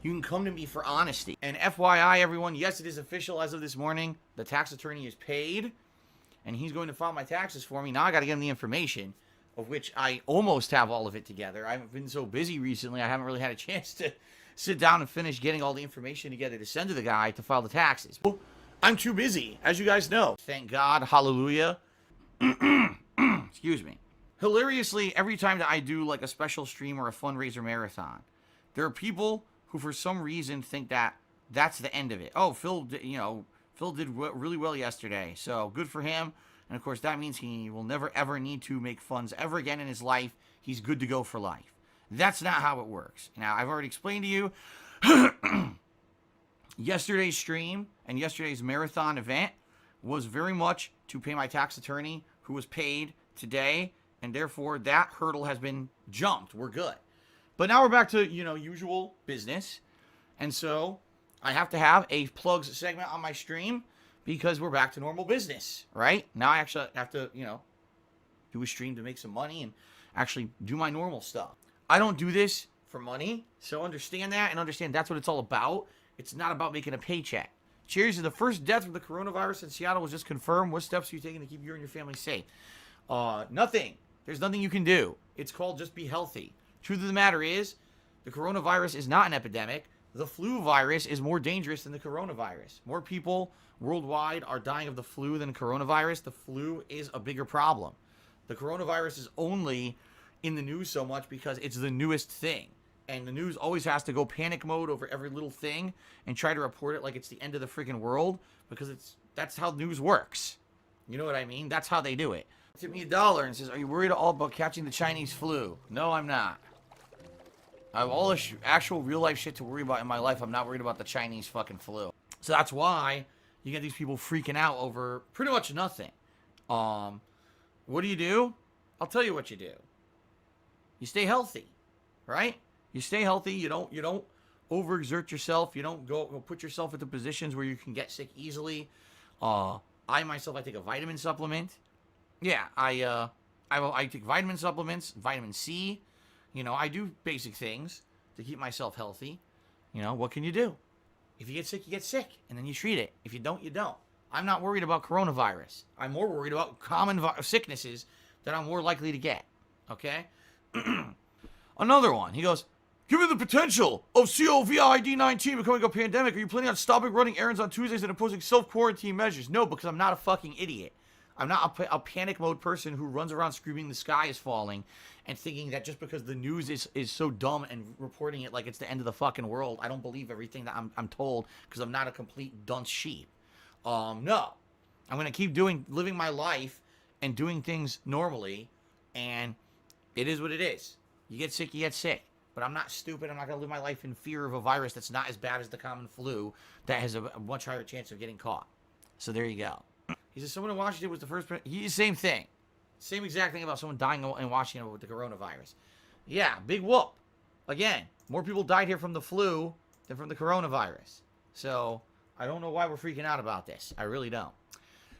You can come to me for honesty. And FYI, everyone, yes, it is official as of this morning. The tax attorney is paid, and he's going to file my taxes for me. Now I got to give him the information, of which I almost have all of it together. I've been so busy recently, I haven't really had a chance to sit down and finish getting all the information together to send to the guy to file the taxes. I'm too busy, as you guys know. Thank God, hallelujah. Excuse me. Hilariously, every time that I do like a special stream or a fundraiser marathon, there are people who for some reason think that that's the end of it. Oh, Phil did really well yesterday, so good for him. And of course, that means he will never ever need to make funds ever again in his life. He's good to go for life. That's not how it works. Now, I've already explained to you yesterday's stream and yesterday's marathon event was very much to pay my tax attorney, who was paid today, and therefore that hurdle has been jumped. We're good. But now we're back to, usual business. And so I have to have a plugs segment on my stream because we're back to normal business, right? Now I actually have to, do a stream to make some money and actually do my normal stuff. I don't do this for money, so understand that and understand that's what it's all about. It's not about making a paycheck. Cheers to the first death from the coronavirus in Seattle was just confirmed. What steps are you taking to keep you and your family safe? Nothing. There's nothing you can do. It's called just be healthy. Truth of the matter is, the coronavirus is not an epidemic. The flu virus is more dangerous than the coronavirus. More people worldwide are dying of the flu than coronavirus. The flu is a bigger problem. The coronavirus is only in the news so much because it's the newest thing. And the news always has to go panic mode over every little thing and try to report it like it's the end of the freaking world because that's how news works. You know what I mean? That's how they do it. Tip me $1 and says, are you worried at all about catching the Chinese flu? No, I'm not. I have all this actual real life shit to worry about in my life. I'm not worried about the Chinese fucking flu. So that's why you get these people freaking out over pretty much nothing. What do? I'll tell you what you do. You stay healthy, right? You stay healthy. You don't overexert yourself. You don't go put yourself into positions where you can get sick easily. I take a vitamin supplement. Yeah, I take vitamin supplements, vitamin C. I do basic things to keep myself healthy. What can you do? If you get sick, you get sick, and then you treat it. If you don't, you don't. I'm not worried about coronavirus. I'm more worried about common sicknesses that I'm more likely to get. Okay? Another one. He goes, given the potential of COVID-19 becoming a pandemic, are you planning on stopping running errands on Tuesdays and imposing self-quarantine measures? No, because I'm not a fucking idiot. I'm not a panic mode person who runs around screaming the sky is falling and thinking that just because the news is so dumb and reporting it like it's the end of the fucking world, I don't believe everything that I'm told because I'm not a complete dunce sheep. No. I'm going to keep living my life and doing things normally, and it is what it is. You get sick, you get sick. But I'm not stupid. I'm not going to live my life in fear of a virus that's not as bad as the common flu that has a much higher chance of getting caught. So there you go. He says someone in Washington was the first. Same thing. Same exact thing about someone dying in Washington with the coronavirus. Yeah, big whoop. Again, more people died here from the flu than from the coronavirus. So I don't know why we're freaking out about this. I really don't.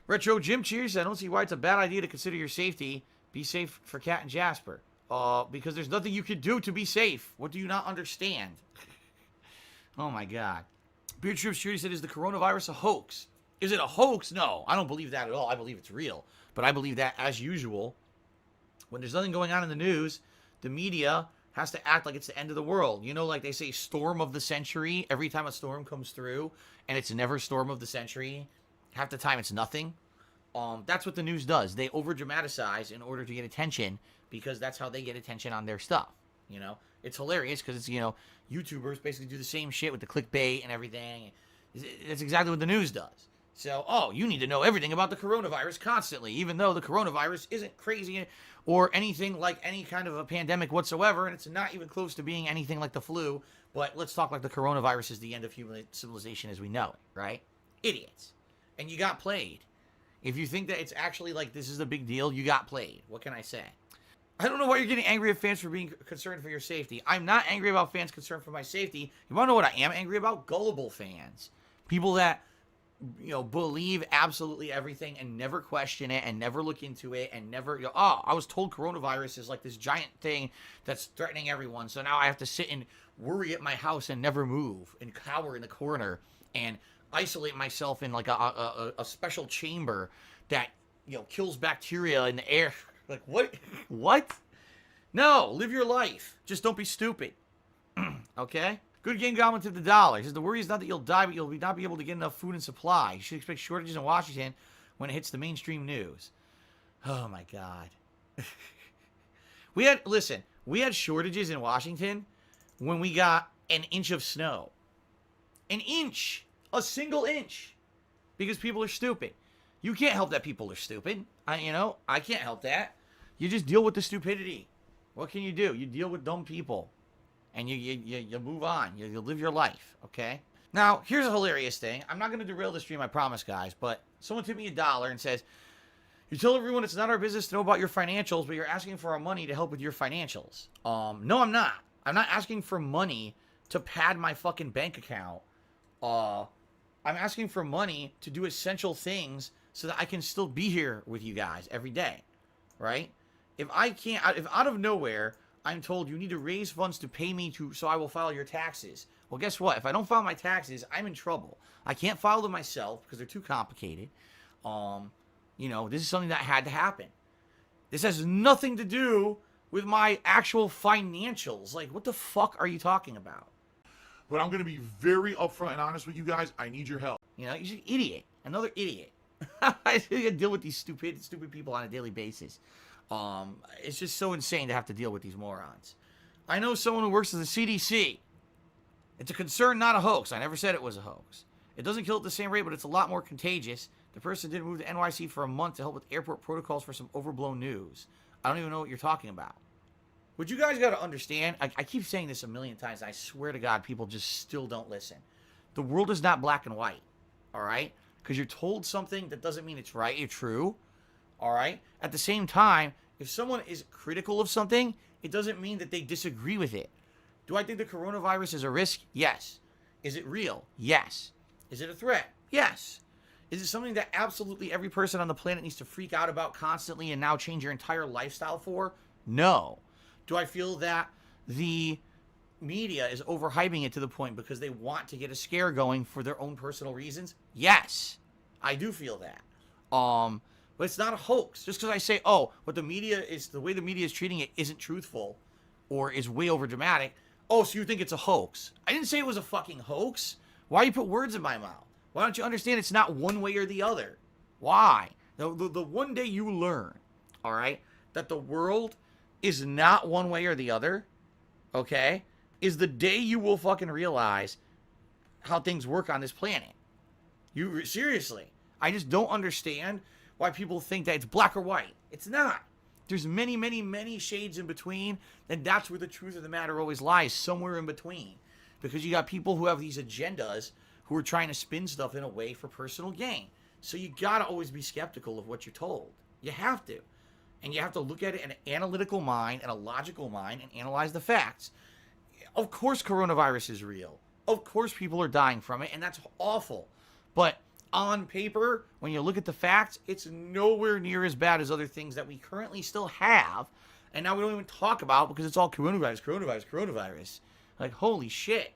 Retro Jim Cheers. I don't see why it's a bad idea to consider your safety. Be safe for Cat and Jasper. Because there's nothing you can do to be safe. What do you not understand? Oh my God. Beard Troop Security said, is the coronavirus a hoax? Is it a hoax? No, I don't believe that at all. I believe it's real. But I believe that, as usual, when there's nothing going on in the news, the media has to act like it's the end of the world. Like they say, storm of the century. Every time a storm comes through, and it's never storm of the century. Half the time, it's nothing. That's what the news does. They over-dramatize in order to get attention because that's how they get attention on their stuff. It's hilarious because it's, YouTubers basically do the same shit with the clickbait and everything. That's exactly what the news does. So, you need to know everything about the coronavirus constantly, even though the coronavirus isn't crazy or anything like any kind of a pandemic whatsoever, and it's not even close to being anything like the flu. But let's talk like the coronavirus is the end of human civilization as we know it, right? Idiots. And you got played. If you think that it's actually like this is a big deal, you got played. What can I say? I don't know why you're getting angry at fans for being concerned for your safety. I'm not angry about fans concerned for my safety. You want to know what I am angry about? Gullible fans. People that, believe absolutely everything and never question it and never look into it and never, I was told coronavirus is like this giant thing that's threatening everyone. So now I have to sit and worry at my house and never move and cower in the corner and isolate myself in like a special chamber that, you know, kills bacteria in the air. Like, what? What? No, live your life. Just don't be stupid. Okay? Good Game Goblin to the dollar. He says, the worry is not that you'll die, but you'll not be able to get enough food and supply. You should expect shortages in Washington when it hits the mainstream news. Oh, my God. We had shortages in Washington when we got an inch of snow. An inch. A single inch. Because people are stupid. You can't help that people are stupid. I can't help that. You just deal with the stupidity. What can you do? You deal with dumb people. And you move on. You live your life, okay? Now, here's a hilarious thing. I'm not going to derail the stream, I promise, guys. But someone tipped me $1 and says, you tell everyone it's not our business to know about your financials, but you're asking for our money to help with your financials. No, I'm not. I'm not asking for money to pad my fucking bank account. I'm asking for money to do essential things so that I can still be here with you guys every day, right? If out of nowhere I'm told you need to raise funds to pay me so I will file your taxes. Well, guess what? If I don't file my taxes, I'm in trouble. I can't file them myself because they're too complicated. This is something that had to happen. This has nothing to do with my actual financials. Like, what the fuck are you talking about? But I'm going to be very upfront and honest with you guys. I need your help. You're an idiot. Another idiot. I deal with these stupid people on a daily basis. It's just so insane to have to deal with these morons. I know someone who works at the CDC. It's a concern, not a hoax. I never said it was a hoax. It doesn't kill at the same rate, but it's a lot more contagious. The person didn't move to NYC for a month to help with airport protocols for some overblown news. I don't even know what you're talking about. What you guys got to understand, I keep saying this a million times, and I swear to God, people just still don't listen. The world is not black and white, all right? Because you're told something, that doesn't mean it's right or true, all right? At the same time, if someone is critical of something, it doesn't mean that they disagree with it. Do I think the coronavirus is a risk? Yes. Is it real? Yes. Is it a threat? Yes. Is it something that absolutely every person on the planet needs to freak out about constantly and now change your entire lifestyle for? No. Do I feel that the media is overhyping it to the point because they want to get a scare going for their own personal reasons? Yes. I do feel that. But it's not a hoax. Just because I say, the way the media is treating it isn't truthful or is way over dramatic. Oh, so you think it's a hoax? I didn't say it was a fucking hoax. Why you put words in my mouth? Why don't you understand it's not one way or the other? Why? The one day you learn, all right, that the world is not one way or the other, okay, is the day you will fucking realize how things work on this planet. Seriously. I just don't understand why people think that it's black or white. It's not. There's many, many, many shades in between, and that's where the truth of the matter always lies, somewhere in between. Because you got people who have these agendas who are trying to spin stuff in a way for personal gain. So you got to always be skeptical of what you're told. You have to. And you have to look at it in an analytical mind and a logical mind and analyze the facts. Of course coronavirus is real. Of course people are dying from it, and that's awful. But on paper, when you look at the facts, it's nowhere near as bad as other things that we currently still have. And now we don't even talk about because it's all coronavirus. Like, holy shit.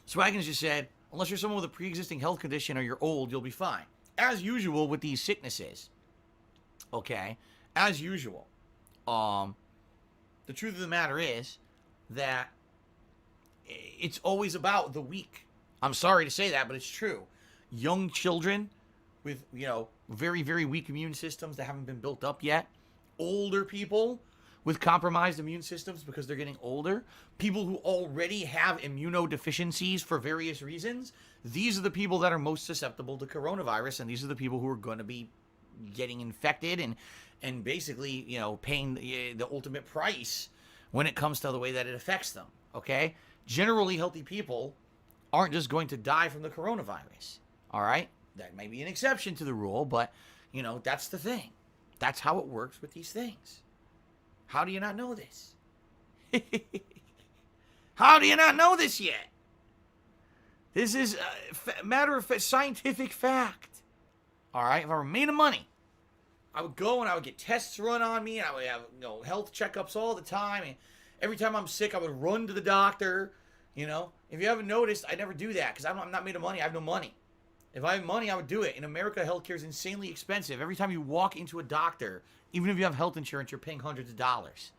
Swaggins just said, unless you're someone with a pre-existing health condition or you're old, you'll be fine. As usual with these sicknesses. Okay? As usual. The truth of the matter is that it's always about the weak. I'm sorry to say that, but it's true. Young children with, very, very weak immune systems that haven't been built up yet. Older people with compromised immune systems because they're getting older. People who already have immunodeficiencies for various reasons. These are the people that are most susceptible to coronavirus, and these are the people who are going to be getting infected and basically, paying the ultimate price when it comes to the way that it affects them, okay? Generally healthy people aren't just going to die from the coronavirus, all right? That may be an exception to the rule, but, that's the thing. That's how it works with these things. How do you not know this? How do you not know this yet? This is a matter of scientific fact, all right? If I were made of money, I would go and I would get tests run on me, and I would have health checkups all the time. And every time I'm sick, I would run to the doctor, You know, if you haven't noticed, I never do that because I'm not made of money. I have no money. If I have money, I would do it. In America, healthcare is insanely expensive. Every time you walk into a doctor, even if you have health insurance, you're paying hundreds of dollars.